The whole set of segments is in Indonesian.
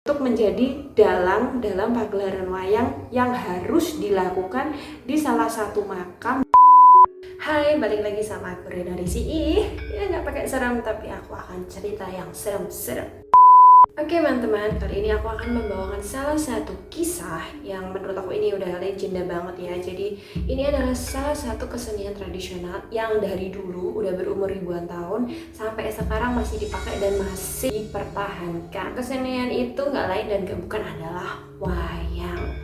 untuk menjadi dalang dalam pagelaran wayang yang harus dilakukan di salah satu makam. Hai, balik lagi sama aku Rena di sini. Ya nggak pakai serem, tapi aku akan cerita yang serem-serem. Oke teman-teman, kali ini aku akan membawakan salah satu kisah yang menurut aku ini udah legenda banget ya. Jadi ini adalah salah satu kesenian tradisional yang dari dulu udah berumur ribuan tahun sampai sekarang masih dipakai dan masih dipertahankan. Kesenian itu nggak lain dan gak bukan adalah wayang.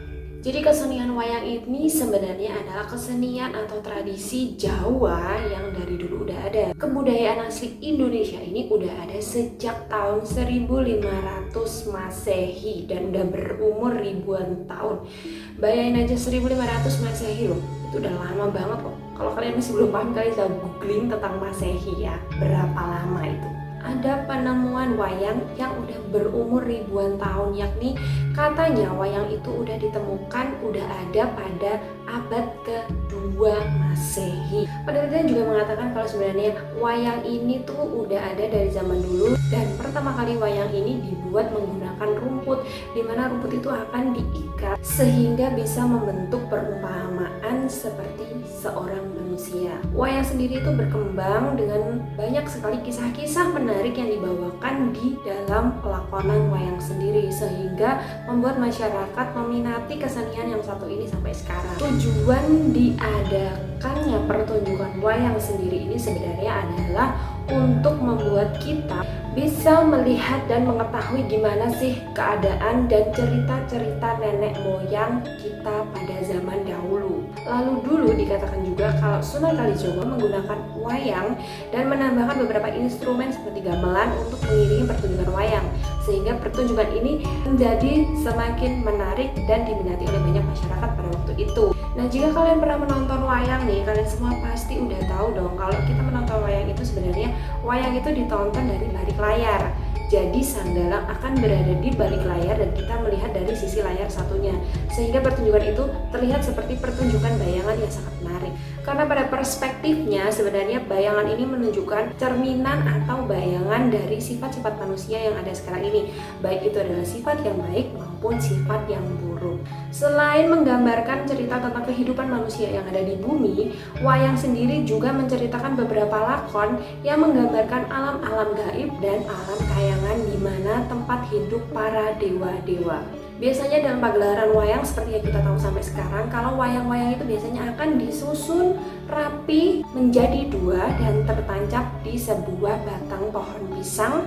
Jadi kesenian wayang ini sebenarnya adalah kesenian atau tradisi Jawa yang dari dulu udah ada. Kebudayaan asli Indonesia ini udah ada sejak tahun 1500 Masehi dan udah berumur ribuan tahun. Bayangin aja 1500 Masehi loh, itu udah lama banget kok. Kalau kalian masih belum paham, kalian bisa googling tentang Masehi ya, berapa lama itu. Ada penemuan wayang yang udah berumur ribuan tahun, yakni katanya wayang itu udah ditemukan, udah ada pada abad ke-2 Masehi. Penelitian juga mengatakan kalau sebenarnya wayang ini tuh udah ada dari zaman dulu, dan pertama kali wayang ini dibuat menggunakan rumput, dimana rumput itu akan diikat sehingga bisa membentuk perumpamaan seperti seorang manusia. Wayang sendiri itu berkembang dengan banyak sekali kisah-kisah menarik yang dibawakan di dalam pelakonan wayang sendiri, sehingga membuat masyarakat meminati kesenian yang satu ini sampai sekarang. Tujuan diadakannya pertunjukan wayang sendiri ini sebenarnya adalah untuk membuat kita bisa melihat dan mengetahui gimana sih keadaan dan cerita-cerita nenek moyang kita pada zaman dahulu. Lalu dulu dikatakan juga kalau Sunan Kalijogo menggunakan wayang dan menambahkan beberapa instrumen seperti gamelan untuk mengiringi pertunjukan wayang, sehingga pertunjukan ini menjadi semakin menarik dan diminati oleh banyak masyarakat pada waktu itu. Nah, jika kalian pernah menonton wayang nih, kalian semua pasti udah tahu dong kalau kita menonton wayang itu sebenarnya wayang itu ditonton dari balik layar. Jadi sang dalang akan berada di balik layar dan kita melihat dari sisi layar satunya, sehingga pertunjukan itu terlihat seperti pertunjukan bayangan yang sangat menarik. Karena pada perspektifnya sebenarnya bayangan ini menunjukkan cerminan atau bayangan dari sifat-sifat manusia yang ada sekarang ini, baik itu adalah sifat yang baik maupun sifat yang buruk. Selain menggambarkan cerita tentang kehidupan manusia yang ada di bumi, wayang sendiri juga menceritakan beberapa lakon yang menggambarkan alam-alam gaib dan alam kayangan di mana tempat hidup para dewa-dewa. Biasanya dalam pagelaran wayang seperti yang kita tahu sampai sekarang, kalau wayang-wayang itu biasanya akan disusun rapi menjadi dua dan tertancap di sebuah batang pohon pisang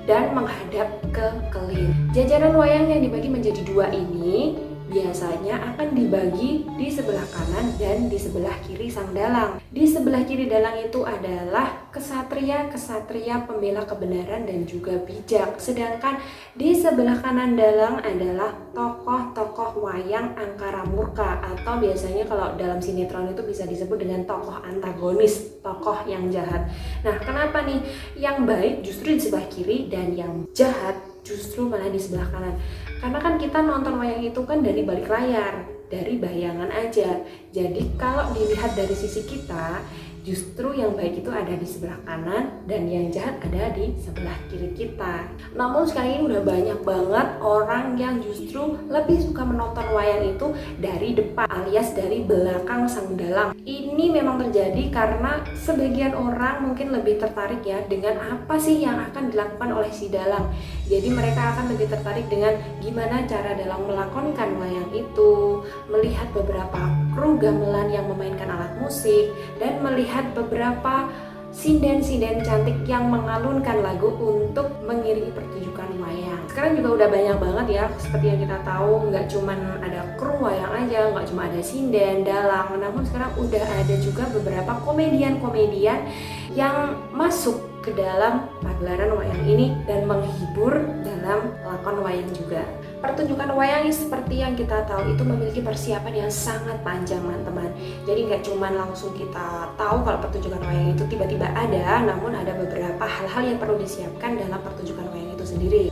dan menghadap ke kelir. Jajaran wayang yang dibagi menjadi dua ini biasanya akan dibagi di sebelah kanan dan di sebelah kiri sang dalang. Di sebelah kiri dalang itu adalah kesatria-kesatria pembela kebenaran dan juga bijak. Sedangkan di sebelah kanan dalang adalah tokoh-tokoh wayang angkara murka, atau biasanya kalau dalam sinetron itu bisa disebut dengan tokoh antagonis, tokoh yang jahat. Nah, kenapa nih yang baik justru di sebelah kiri dan yang jahat justru malah di sebelah kanan? Karena kan kita nonton wayang itu kan dari balik layar, dari bayangan aja. Jadi kalau dilihat dari sisi kita, justru yang baik itu ada di sebelah kanan dan yang jahat ada di sebelah kiri kita. Namun sekarang ini udah banyak banget orang yang justru lebih suka menonton wayang itu dari depan alias dari belakang sang dalang. Ini memang terjadi karena sebagian orang mungkin lebih tertarik ya dengan apa sih yang akan dilakukan oleh si dalang. Jadi mereka akan lebih tertarik dengan gimana cara dalang melakonkan wayang itu, melihat beberapa kru gamelan yang memainkan alat musik, dan melihat beberapa sinden-sinden cantik yang mengalunkan lagu untuk mengiringi pertunjukan wayang. Sekarang juga udah banyak banget ya, seperti yang kita tahu, nggak cuma ada kru wayang aja, nggak cuma ada sinden, dalang, namun sekarang udah ada juga beberapa komedian-komedian yang masuk ke dalam pagelaran wayang ini dan menghibur dalam lakon wayang juga. Pertunjukan wayang seperti yang kita tahu itu memiliki persiapan yang sangat panjang teman-teman. Jadi nggak cuma langsung kita tahu kalau pertunjukan wayang itu tiba-tiba ada, namun ada beberapa hal-hal yang perlu disiapkan dalam pertunjukan wayang itu sendiri.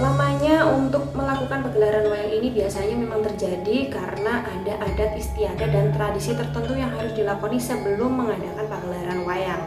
Lamanya untuk melakukan pagelaran wayang ini biasanya memang terjadi karena ada adat istiadat dan tradisi tertentu yang harus dilakoni sebelum mengadakan pagelaran wayang.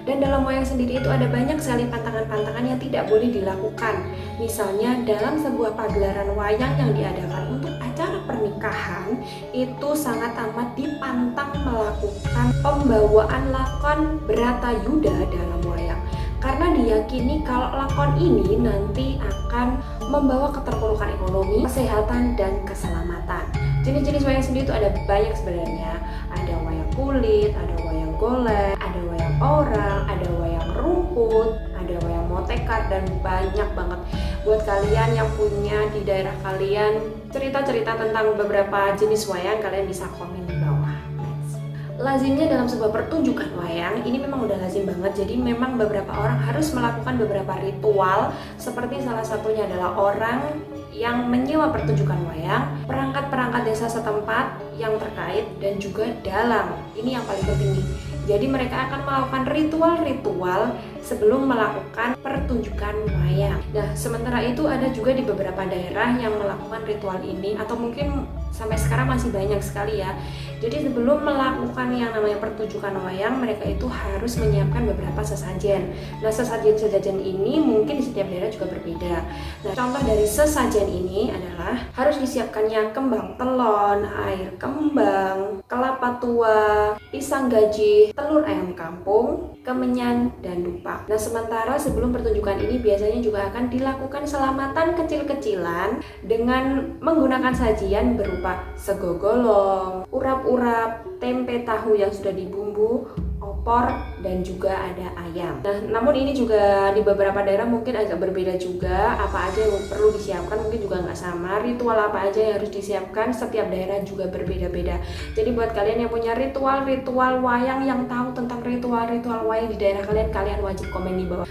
Dan dalam wayang sendiri itu ada banyak sekali pantangan-pantangan yang tidak boleh dilakukan. Misalnya dalam sebuah pagelaran wayang yang diadakan untuk acara pernikahan, itu sangat amat dipantang melakukan pembawaan lakon Bratayuda dalam wayang. Karena diyakini kalau lakon ini nanti akan membawa keterpurukan ekonomi, kesehatan, dan keselamatan. Jenis-jenis wayang sendiri itu ada banyak sebenarnya. Ada wayang kulit, ada wayang golek, ada wayang orang, ada wayang rumput, ada wayang motekar, dan banyak banget. Buat kalian yang punya di daerah kalian cerita-cerita tentang beberapa jenis wayang, kalian bisa komen di bawah. Lazimnya dalam sebuah pertunjukan wayang ini memang udah lazim banget, jadi memang beberapa orang harus melakukan beberapa ritual, seperti salah satunya adalah orang yang menyewa pertunjukan wayang, perangkat-perangkat desa setempat yang terkait, dan juga dalang. Ini yang paling penting nih. Jadi mereka akan melakukan ritual-ritual sebelum melakukan pertunjukan wayang. Nah, sementara itu ada juga di beberapa daerah yang melakukan ritual ini, atau mungkin sampai sekarang masih banyak sekali ya. Jadi sebelum melakukan yang namanya pertunjukan wayang, mereka itu harus menyiapkan beberapa sesajen. Nah, sesajen-sesajen ini mungkin di setiap daerah juga berbeda. Nah, contoh dari sesajen ini adalah harus disiapkannya kembang telon, air kembang, kelapa tua, pisang gaji, telur ayam kampung, kemenyan, dan dupa. Nah, sementara sebelum pertunjukan ini biasanya juga akan dilakukan selamatan kecil-kecilan dengan menggunakan sajian berupa sego golong, urap-urap, tempe tahu yang sudah dibumbu, opor, dan juga ada ayam. Nah, namun ini juga di beberapa daerah mungkin agak berbeda juga. Apa aja yang perlu disiapkan mungkin juga nggak sama. Ritual apa aja yang harus disiapkan setiap daerah juga berbeda-beda. Jadi buat kalian yang punya ritual-ritual wayang, yang tahu tentang ritual-ritual wayang di daerah kalian, kalian wajib komen di bawah.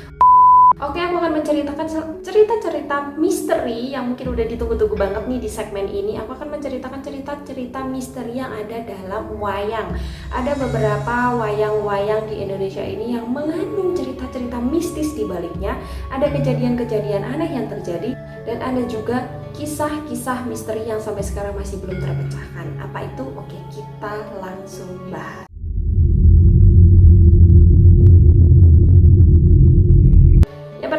Oke, aku akan menceritakan cerita-cerita misteri yang mungkin udah ditunggu-tunggu banget nih di segmen ini. Aku akan menceritakan cerita-cerita misteri yang ada dalam wayang. Ada beberapa wayang-wayang di Indonesia ini yang mengandung cerita-cerita mistis di baliknya. Ada kejadian-kejadian aneh yang terjadi, dan ada juga kisah-kisah misteri yang sampai sekarang masih belum terpecahkan. Apa itu? Oke, kita langsung bahas.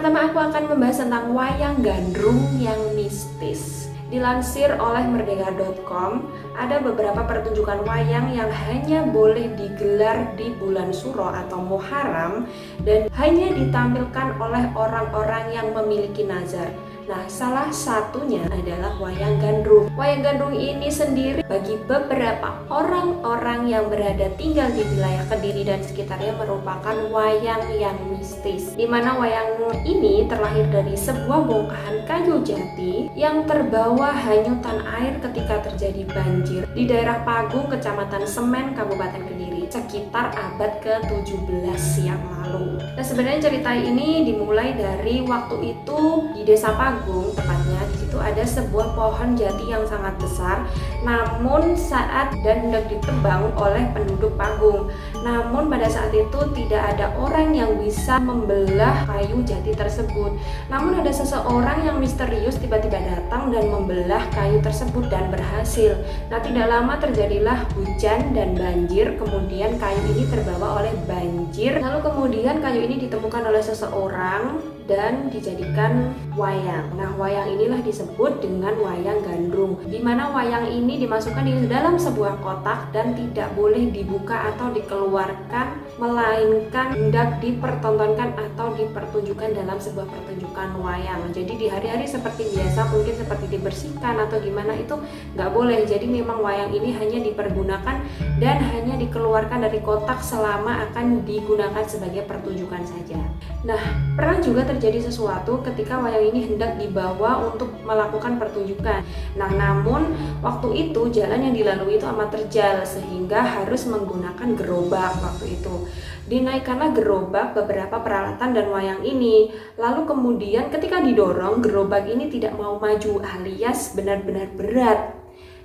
Pertama, aku akan membahas tentang wayang gandrung yang mistis. Dilansir oleh merdeka.com, ada beberapa pertunjukan wayang yang hanya boleh digelar di bulan Suro atau Muharram dan hanya ditampilkan oleh orang-orang yang memiliki nazar. Nah, salah satunya adalah wayang gandrung. Wayang gandrung ini sendiri bagi beberapa orang-orang yang berada tinggal di wilayah Kediri dan sekitarnya merupakan wayang yang mistis. Di mana wayang ini terlahir dari sebuah bongkahan kayu jati yang terbawa hanyutan air ketika terjadi banjir di daerah Pagung, Kecamatan Semen, Kabupaten Kediri sekitar abad ke-17 yang lalu. Nah, sebenarnya cerita ini dimulai dari waktu itu di Desa Pagung, tepatnya di situ ada sebuah pohon jati yang sangat besar, namun saat dan hendak ditebang oleh penduduk Pagung. Namun pada saat itu tidak ada orang yang bisa membelah kayu jati tersebut. Namun ada seseorang yang misterius tiba-tiba datang dan membelah kayu tersebut dan berhasil. Nah, tidak lama terjadilah hujan dan banjir, kemudian kayu ini terbawa oleh banjir. Lalu kemudian kayu ini ditemukan oleh seseorang dan dijadikan wayang. Nah, wayang inilah disebut dengan wayang gandrung, di mana wayang ini dimasukkan di dalam sebuah kotak dan tidak boleh dibuka atau dikeluarkan, melainkan hendak dipertontonkan atau dipertunjukkan dalam sebuah pertunjukan wayang. Jadi di hari-hari seperti biasa, mungkin seperti dibersihkan atau gimana, itu nggak boleh. Jadi memang wayang ini hanya dipergunakan dan hanya dikeluarkan dari kotak selama akan digunakan sebagai pertunjukan saja. Nah, pernah juga terjadi sesuatu ketika wayang ini hendak dibawa untuk melakukan pertunjukan. Nah, namun waktu itu jalan yang dilalui itu amat terjal sehingga harus menggunakan gerobak waktu itu. Dinaikkanlah gerobak beberapa peralatan dan wayang ini. Lalu kemudian ketika didorong, gerobak ini tidak mau maju alias benar-benar berat.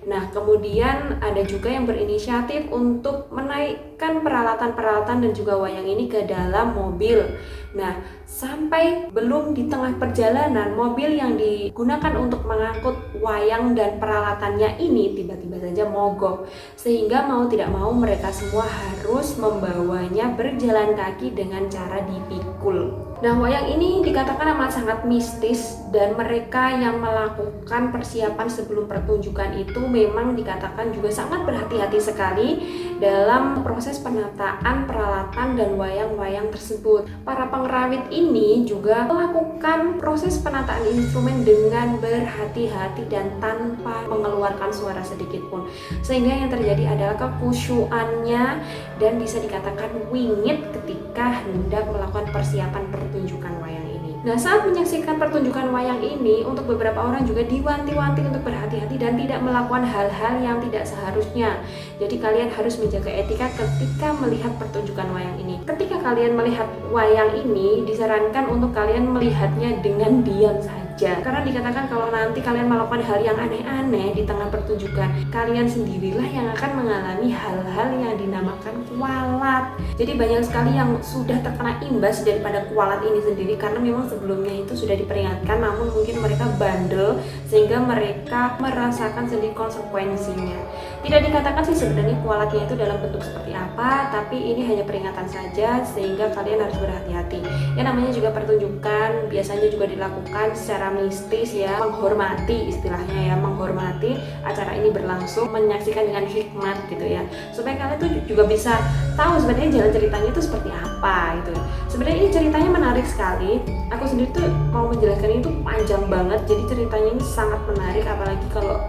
Nah, kemudian ada juga yang berinisiatif untuk menaikkan peralatan-peralatan dan juga wayang ini ke dalam mobil. Nah, sampai belum di tengah perjalanan, mobil yang digunakan untuk mengangkut wayang dan peralatannya ini tiba-tiba saja mogok. Sehingga mau tidak mau mereka semua harus membawanya berjalan kaki dengan cara dipikul. Nah, wayang ini dikatakan amat sangat mistis dan mereka yang melakukan persiapan sebelum pertunjukan itu memang dikatakan juga sangat berhati-hati sekali dalam proses penataan peralatan dan wayang-wayang tersebut. Para pengrawit ini juga melakukan proses penataan instrumen dengan berhati-hati dan tanpa mengeluarkan suara sedikit pun. Sehingga yang terjadi adalah kekhusyuannya dan bisa dikatakan wingit ketika hendak melakukan persiapan pertunjukan wayang ini. Nah, saat menyaksikan pertunjukan wayang ini, untuk beberapa orang juga diwanti-wanti untuk berhati-hati dan tidak melakukan hal-hal yang tidak seharusnya. Jadi kalian harus menjaga etika ketika melihat pertunjukan wayang ini. Ketika kalian melihat wayang ini, disarankan untuk kalian melihatnya dengan diam saja. Karena dikatakan kalau nanti kalian melakukan hal yang aneh-aneh di tengah pertunjukan, kalian sendirilah yang akan mengalami hal-hal yang dinamakan kualat. Jadi banyak sekali yang sudah terkena imbas daripada kualat ini sendiri karena memang sebelumnya itu sudah diperingatkan, namun mungkin mereka bandel sehingga mereka merasakan sendiri konsekuensinya. Tidak dikatakan sih sebenarnya kualatnya itu dalam bentuk seperti apa, tapi ini hanya peringatan saja sehingga kalian harus berhati-hati. Ya, namanya juga pertunjukan biasanya juga dilakukan secara mistis ya, menghormati istilahnya ya, menghormati acara ini berlangsung, menyaksikan dengan hikmat gitu ya, supaya kalian tuh juga bisa tahu sebenarnya jalan ceritanya itu seperti apa gitu. Sebenarnya ini ceritanya menarik sekali. Aku sendiri tuh mau menjelaskan itu panjang banget, jadi ceritanya ini sangat menarik, apalagi kalau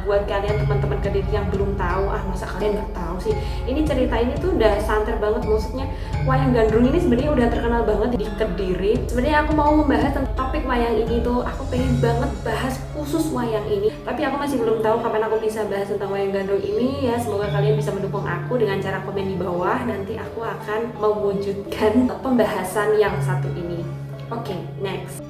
buat kalian teman-teman Kediri yang belum tahu, masa kalian nggak tahu sih, ini cerita ini tuh udah santer banget. Maksudnya wayang gandrung ini sebenarnya udah terkenal banget di Kediri. Sebenarnya aku mau membahas tentang topik wayang ini tuh, aku pengen banget bahas khusus wayang ini, tapi aku masih belum tahu kapan aku bisa bahas tentang wayang gandrung ini ya. Semoga kalian bisa mendukung aku dengan cara komen di bawah, nanti aku akan mewujudkan pembahasan yang satu ini. Oke, next.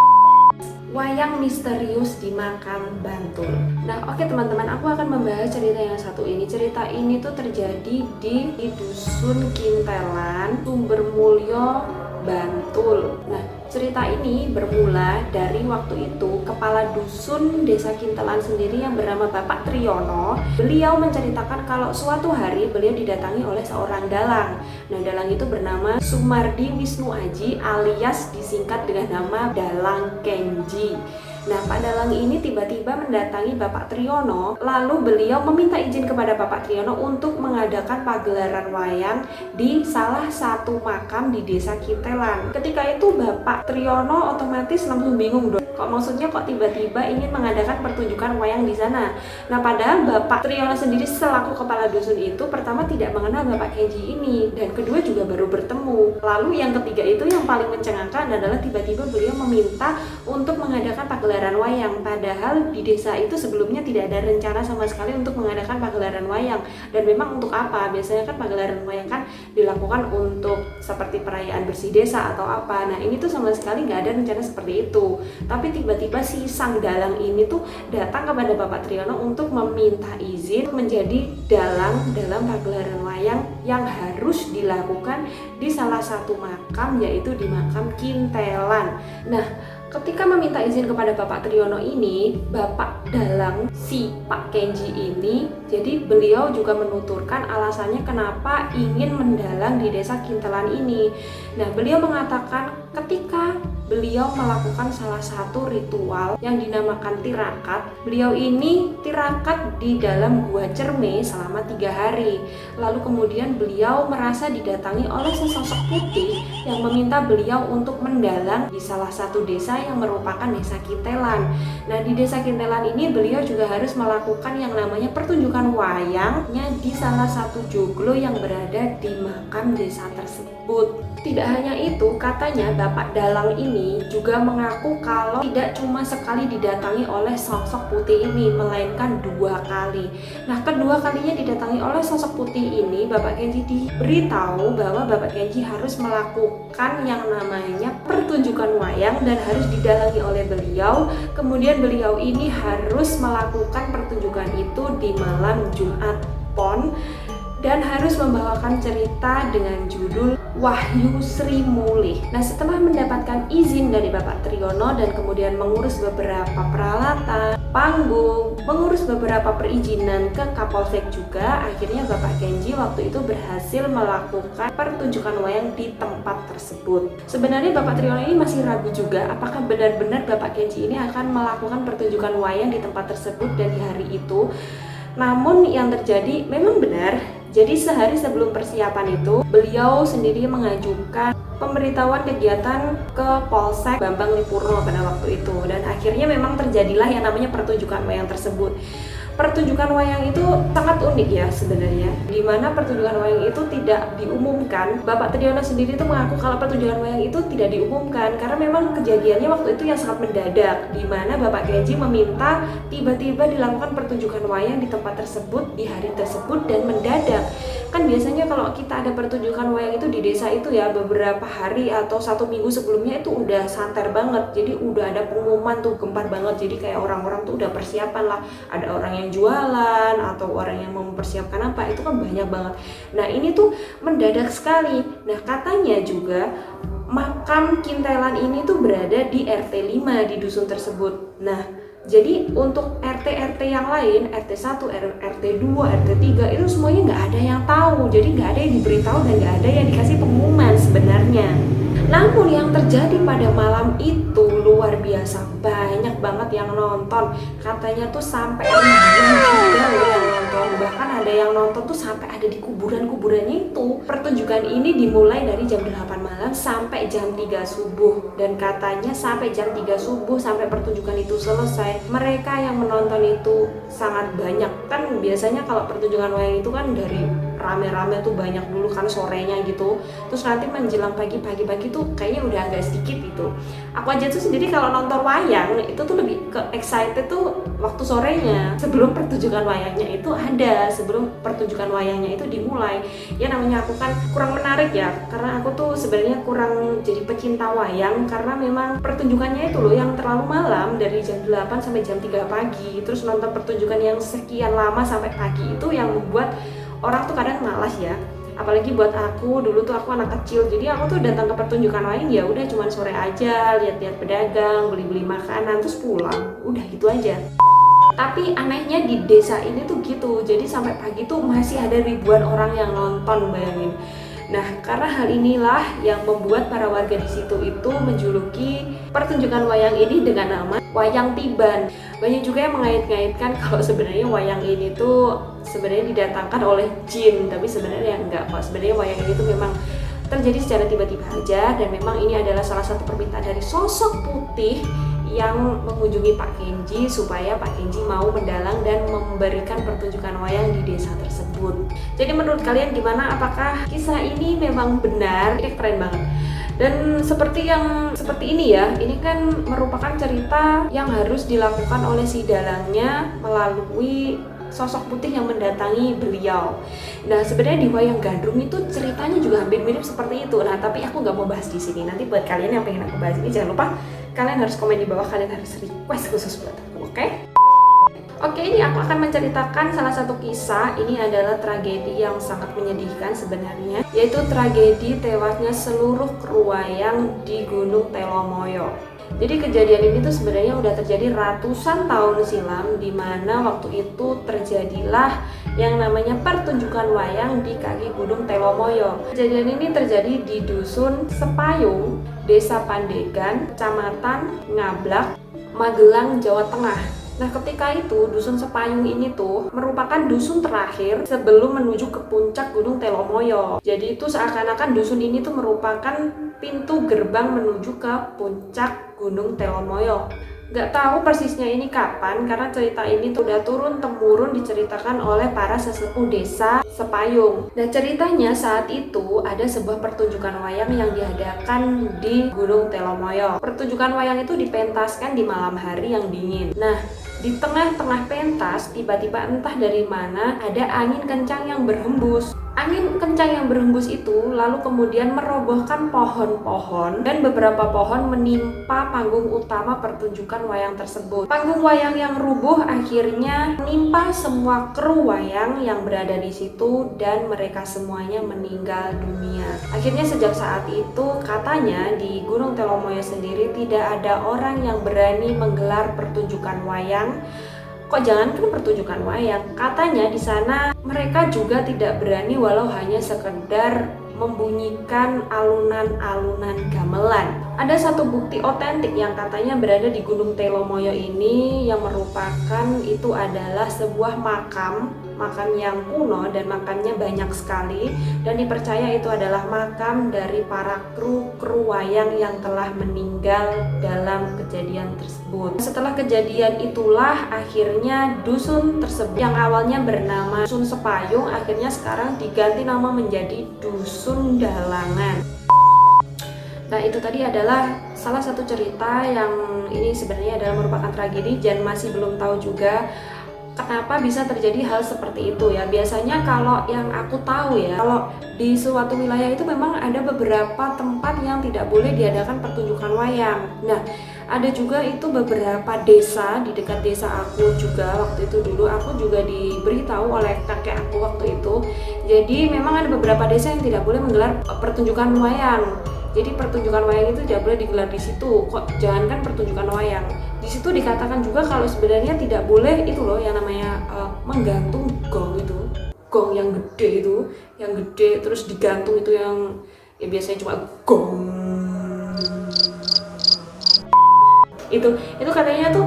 Wayang misterius di makam Bantul. Nah, oke teman-teman, aku akan membahas cerita yang satu ini. Cerita ini tuh terjadi di Dusun Kintelan, Sumbermulyo, Bantul. Nah, cerita ini bermula dari waktu itu kepala dusun desa Kintelan sendiri yang bernama Bapak Triyono. Beliau menceritakan kalau suatu hari beliau didatangi oleh seorang dalang. Nah, dalang itu bernama Sumardi Wisnu Aji alias disingkat dengan nama Dalang Kenji. Nah, Pak Dalang ini tiba-tiba mendatangi Bapak Triyono, lalu beliau meminta izin kepada Bapak Triyono untuk mengadakan pagelaran wayang di salah satu makam di desa Kintelan. Ketika itu Bapak Triyono otomatis langsung bingung dong. Kok maksudnya kok tiba-tiba ingin mengadakan pertunjukan wayang di sana? Nah, padahal Bapak Triyono sendiri selaku kepala dusun itu pertama tidak mengenal Bapak Kenji ini, dan kedua juga baru bertemu. Lalu yang ketiga itu yang paling mencengangkan adalah tiba-tiba beliau meminta untuk mengadakan pagelaran wayang, padahal di desa itu sebelumnya tidak ada rencana sama sekali untuk mengadakan pagelaran wayang. Dan memang untuk apa? Biasanya kan pagelaran wayang kan dilakukan untuk seperti perayaan bersih desa atau apa. Nah, ini tuh sama sekali nggak ada rencana seperti itu. Tapi tiba-tiba si sang dalang ini tuh datang kepada Bapak Triyono untuk meminta izin menjadi dalang dalam pagelaran wayang yang harus dilakukan di salah satu makam, yaitu di makam Kintelan. Nah, ketika meminta izin kepada Bapak Triyono ini, Bapak Dalang si Pak Kenji ini, jadi beliau juga menuturkan alasannya kenapa ingin mendalang di desa Kintelan ini. Nah, beliau mengatakan ketika beliau melakukan salah satu ritual yang dinamakan tirakat. Beliau ini tirakat di dalam gua Cerme selama 3 hari. Lalu kemudian beliau merasa didatangi oleh sesosok putih yang meminta beliau untuk mendalang di salah satu desa yang merupakan desa Kintelan. Nah, di desa Kintelan ini beliau juga harus melakukan yang namanya pertunjukan wayangnya di salah satu joglo yang berada di makam desa tersebut. Tidak hanya itu, katanya Bapak Dalang ini juga mengaku kalau tidak cuma sekali didatangi oleh sosok putih ini, melainkan 2 kali. Nah, kedua kalinya didatangi oleh sosok putih ini, Bapak Kenji diberitahu bahwa Bapak Kenji harus melakukan yang namanya pertunjukan wayang dan harus didalangi oleh beliau. Kemudian beliau ini harus melakukan pertunjukan itu di malam Jumat Pon dan harus membawakan cerita dengan judul Wahyu Sri Mulih. Nah, setelah mendapatkan izin dari Bapak Triyono dan kemudian mengurus beberapa peralatan, panggung, mengurus beberapa perizinan ke Kapolsek juga, akhirnya Bapak Kenji waktu itu berhasil melakukan pertunjukan wayang di tempat tersebut. Sebenarnya Bapak Triyono ini masih ragu juga apakah benar-benar Bapak Kenji ini akan melakukan pertunjukan wayang di tempat tersebut dan di hari itu. Namun yang terjadi memang benar. Jadi sehari sebelum persiapan itu, beliau sendiri mengajukan pemberitahuan kegiatan ke Polsek Bambang Lipurno pada waktu itu, dan akhirnya memang terjadilah yang namanya pertunjukan wayang tersebut. Pertunjukan wayang itu sangat unik ya sebenarnya, di mana pertunjukan wayang itu tidak diumumkan. Bapak Triyono sendiri itu mengaku kalau pertunjukan wayang itu tidak diumumkan karena memang kejadiannya waktu itu yang sangat mendadak, di mana Bapak Kenji meminta tiba-tiba dilakukan pertunjukan wayang di tempat tersebut di hari tersebut dan mendadak. Kan biasanya kalau kita ada pertunjukan wayang itu di desa itu ya beberapa hari atau 1 minggu sebelumnya itu udah santer banget, jadi udah ada pengumuman tuh, gempar banget. Jadi kayak orang-orang tuh udah persiapan lah, ada orang yang jualan atau orang yang mempersiapkan apa, itu kan banyak banget. Nah ini tuh mendadak sekali. Nah katanya juga makam Kintelan ini tuh berada di RT 5 di dusun tersebut. Nah jadi untuk RT-RT yang lain, RT 1, RT 2, RT 3 itu semuanya nggak ada yang tahu. Jadi nggak ada yang diberitahu dan nggak ada yang dikasih pengumuman sebenarnya. Namun yang terjadi pada malam itu luar biasa, banyak banget yang nonton. Katanya tuh sampai ribuan juga loh yang nonton. Bahkan ada yang nonton tuh sampai ada di kuburan-kuburannya itu. Pertunjukan ini dimulai dari jam 8 malam sampai jam 3 subuh. Dan katanya sampai jam 3 subuh sampai pertunjukan itu selesai, mereka yang menonton itu sangat banyak. Kan biasanya kalau pertunjukan wayang itu kan dari rame-rame tuh banyak dulu kan sorenya gitu, terus nanti menjelang pagi-pagi tuh kayaknya udah agak sedikit gitu. Aku aja tuh sendiri kalau nonton wayang itu tuh lebih ke excited tuh waktu sorenya, sebelum pertunjukan wayangnya itu ada, sebelum pertunjukan wayangnya itu dimulai. Ya namanya aku kan kurang menarik ya, karena aku tuh sebenarnya kurang jadi pecinta wayang, karena memang pertunjukannya itu loh yang terlalu malam, dari jam 8 sampai jam 3 pagi, terus nonton pertunjukan yang sekian lama sampai pagi itu yang membuat orang tuh kadang malas ya. Apalagi buat aku, dulu tuh aku anak kecil, jadi aku tuh datang ke pertunjukan wayang ya udah cuman sore aja, lihat-lihat pedagang, beli-beli makanan, terus pulang, udah gitu aja. Tapi anehnya di desa ini tuh gitu, jadi sampai pagi tuh masih ada ribuan orang yang nonton, bayangin. Nah, karena hal inilah yang membuat para warga di situ itu menjuluki pertunjukan wayang ini dengan nama Wayang Tiban. Banyak juga yang mengait-ngaitkan kalau sebenarnya wayang ini tuh sebenarnya didatangkan oleh jin, tapi sebenarnya enggak kok. Sebenarnya wayang ini tuh memang terjadi secara tiba-tiba aja, dan memang ini adalah salah satu permintaan dari sosok putih yang mengunjungi Pak Kenji supaya Pak Kenji mau mendalang dan memberikan pertunjukan wayang di desa tersebut. Jadi menurut kalian gimana? Apakah kisah ini memang benar? Ini keren banget. Dan seperti ini ya, ini kan merupakan cerita yang harus dilakukan oleh si dalangnya melalui sosok putih yang mendatangi beliau. Nah sebenarnya di wayang gandrung itu ceritanya juga hampir mirip seperti itu. Nah tapi aku nggak mau bahas di sini. Nanti buat kalian yang pengen aku bahas ini, jangan lupa kalian harus komen di bawah, kalian harus request khusus buat aku, oke? Oke, ini aku akan menceritakan salah satu kisah. Ini adalah tragedi yang sangat menyedihkan sebenarnya, yaitu tragedi tewasnya seluruh kru wayang di Gunung Telomoyo. Jadi kejadian ini tuh sebenarnya udah terjadi ratusan tahun silam, di mana waktu itu terjadilah yang namanya pertunjukan wayang di kaki Gunung Telomoyo. Kejadian ini terjadi di dusun Sepayung, Desa Pandegan, Kecamatan Ngablak, Magelang, Jawa Tengah. Nah ketika itu dusun Sepayung ini tuh merupakan dusun terakhir sebelum menuju ke puncak Gunung Telomoyo. Jadi itu seakan-akan dusun ini tuh merupakan pintu gerbang menuju ke puncak Gunung Telomoyo. Gak tahu persisnya ini kapan, karena cerita ini tuh udah turun-temurun diceritakan oleh para sesepuh desa Sepayung. Nah ceritanya saat itu ada sebuah pertunjukan wayang yang diadakan di Gunung Telomoyo. Pertunjukan wayang itu dipentaskan di malam hari yang dingin. Nah di tengah-tengah pentas tiba-tiba entah dari mana ada angin kencang yang berhembus. Angin kencang yang berhembus itu lalu kemudian merobohkan pohon-pohon dan beberapa pohon menimpa panggung utama pertunjukan wayang tersebut. Panggung wayang yang rubuh akhirnya menimpa semua kru wayang yang berada di situ dan mereka semuanya meninggal dunia. Akhirnya sejak saat itu katanya di Gunung Telomoyo sendiri tidak ada orang yang berani menggelar pertunjukan wayang. Kok jangankan pertunjukan wayang, katanya di sana mereka juga tidak berani walau hanya sekedar membunyikan alunan-alunan gamelan. Ada satu bukti otentik yang katanya berada di Gunung Telomoyo ini yang merupakan itu adalah sebuah makam yang kuno dan makamnya banyak sekali dan dipercaya itu adalah makam dari para kru wayang yang telah meninggal dalam kejadian tersebut. Setelah kejadian itulah akhirnya dusun tersebut yang awalnya bernama Dusun Sepayung akhirnya sekarang diganti nama menjadi Dusun Dalangan. Nah, itu tadi adalah salah satu cerita yang ini sebenarnya adalah merupakan tragedi dan masih belum tahu juga kenapa bisa terjadi hal seperti itu ya. Biasanya kalau yang aku tahu ya, kalau di suatu wilayah itu memang ada beberapa tempat yang tidak boleh diadakan pertunjukan wayang. Nah, ada juga itu beberapa desa di dekat desa aku juga waktu itu dulu aku juga diberitahu oleh kakek aku waktu itu. Jadi memang ada beberapa desa yang tidak boleh menggelar pertunjukan wayang. Jadi pertunjukan wayang itu tidak boleh digelar di situ. Kok jangankan pertunjukan wayang. Di situ dikatakan juga kalau sebenarnya tidak boleh itu loh yang namanya menggantung gong itu. Gong yang gede itu, yang gede terus digantung itu yang ya biasanya cuma gong. Itu katanya tuh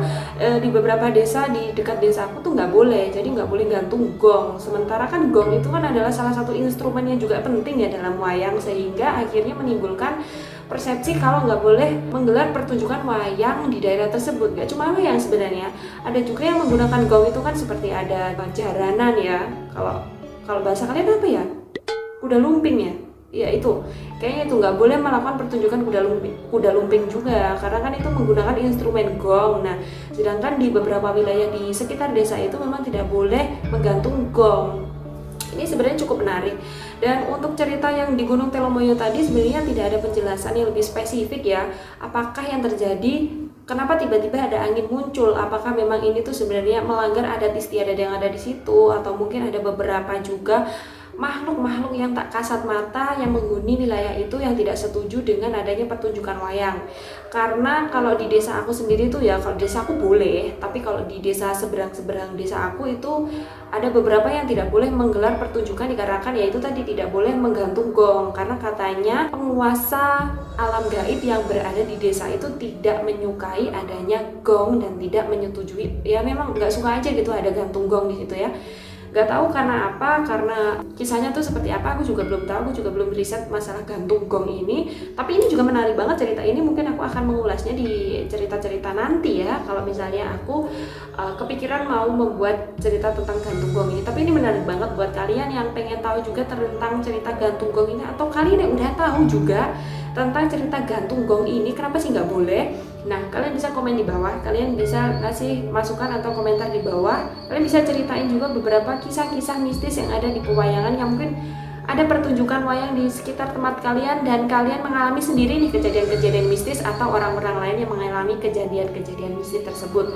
di beberapa desa di dekat desa aku tuh nggak boleh, jadi nggak boleh gantung gong. Sementara kan gong itu kan adalah salah satu instrumen yang juga penting ya dalam wayang, sehingga akhirnya menimbulkan persepsi kalau nggak boleh menggelar pertunjukan wayang di daerah tersebut. Gak cuma wayang sebenarnya, ada juga yang menggunakan gong itu kan seperti ada jaranan ya. Kalau bahasa kalian apa ya? Kuda lumping ya. Ya itu, kayaknya itu nggak boleh melakukan pertunjukan kuda lumping juga karena kan itu menggunakan instrumen gong. Nah, sedangkan di beberapa wilayah di sekitar desa itu memang tidak boleh menggantung gong. Ini sebenarnya cukup menarik. Dan untuk cerita yang di Gunung Telomoyo tadi sebenarnya tidak ada penjelasan yang lebih spesifik ya. Apakah yang terjadi? Kenapa tiba-tiba ada angin muncul? Apakah memang ini tuh sebenarnya melanggar adat istiadat yang ada di situ atau mungkin ada beberapa juga makhluk-makhluk yang tak kasat mata yang menghuni wilayah itu yang tidak setuju dengan adanya pertunjukan wayang. Karena kalau di desa aku sendiri tuh ya, kalau desa aku boleh, tapi kalau di desa seberang desa aku itu ada beberapa yang tidak boleh menggelar pertunjukan dikarenakan yaitu tadi tidak boleh menggantung gong karena katanya penguasa alam gaib yang berada di desa itu tidak menyukai adanya gong dan tidak menyetujui, ya memang nggak suka aja gitu ada gantung gong di situ ya. Gak tahu karena apa, karena kisahnya tuh seperti apa aku juga belum tahu, aku juga belum riset masalah gantung gong ini. Tapi ini juga menarik banget cerita ini, mungkin aku akan mengulasnya di cerita-cerita nanti ya kalau misalnya aku kepikiran mau membuat cerita tentang gantung gong ini. Tapi ini menarik banget buat kalian yang pengen tahu juga tentang cerita gantung gong ini, atau kalian yang udah tahu juga tentang cerita gantung gong ini, kenapa sih nggak boleh. Nah, kalian bisa komen di bawah, kalian bisa kasih masukan atau komentar di bawah. Kalian bisa ceritain juga beberapa kisah-kisah mistis yang ada di pewayangan yang mungkin ada pertunjukan wayang di sekitar tempat kalian dan kalian mengalami sendiri nih kejadian-kejadian mistis atau orang-orang lain yang mengalami kejadian-kejadian mistis tersebut.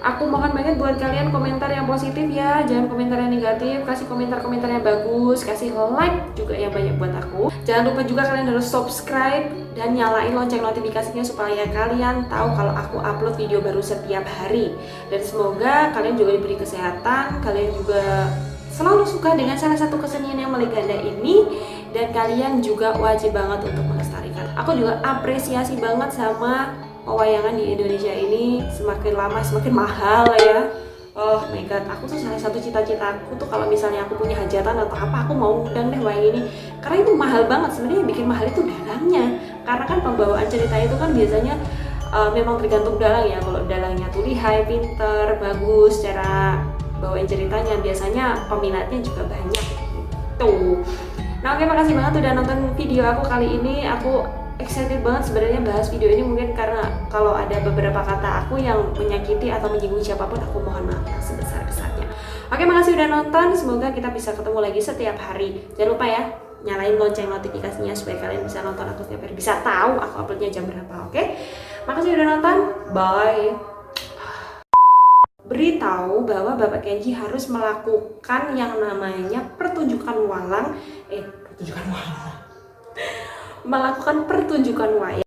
Aku mohon banget buat kalian komentar yang positif ya, jangan komentar yang negatif, kasih komentar-komentar yang bagus, kasih like juga yang banyak buat aku. Jangan lupa juga kalian harus subscribe dan nyalain lonceng notifikasinya supaya kalian tahu kalau aku upload video baru setiap hari. Dan semoga kalian juga diberi kesehatan, kalian juga selalu suka dengan salah satu kesenian yang melegenda ini, dan kalian juga wajib banget untuk melestarikan. Aku juga apresiasi banget sama pewayangan di Indonesia ini, semakin lama semakin mahal ya. Oh my god, aku tuh salah satu cita-citaku tuh kalau misalnya aku punya hajatan atau apa, aku mau undang deh wayang ini. Karena itu mahal banget, sebenarnya yang bikin mahal itu dalangnya. Karena kan pembawaan cerita itu kan biasanya memang tergantung dalang ya. Kalau dalangnya tuh lihai, pinter, bagus, cara bawain ceritanya, biasanya peminatnya juga banyak tuh. Nah oke, makasih banget udah nonton video aku kali ini. Aku excited banget sebenarnya bahas video ini, mungkin karena kalau ada beberapa kata aku yang menyakiti atau menyinggung siapapun, aku mohon maaf yang sebesar-besarnya. Oke, makasih udah nonton. Semoga kita bisa ketemu lagi setiap hari. Jangan lupa ya, nyalain lonceng notifikasinya supaya kalian bisa nonton aku setiap hari, bisa tahu aku uploadnya jam berapa. Oke, makasih udah nonton. Bye. Beritahu bahwa Bapak Kenji harus melakukan yang namanya pertunjukan walang. Melakukan pertunjukan wayang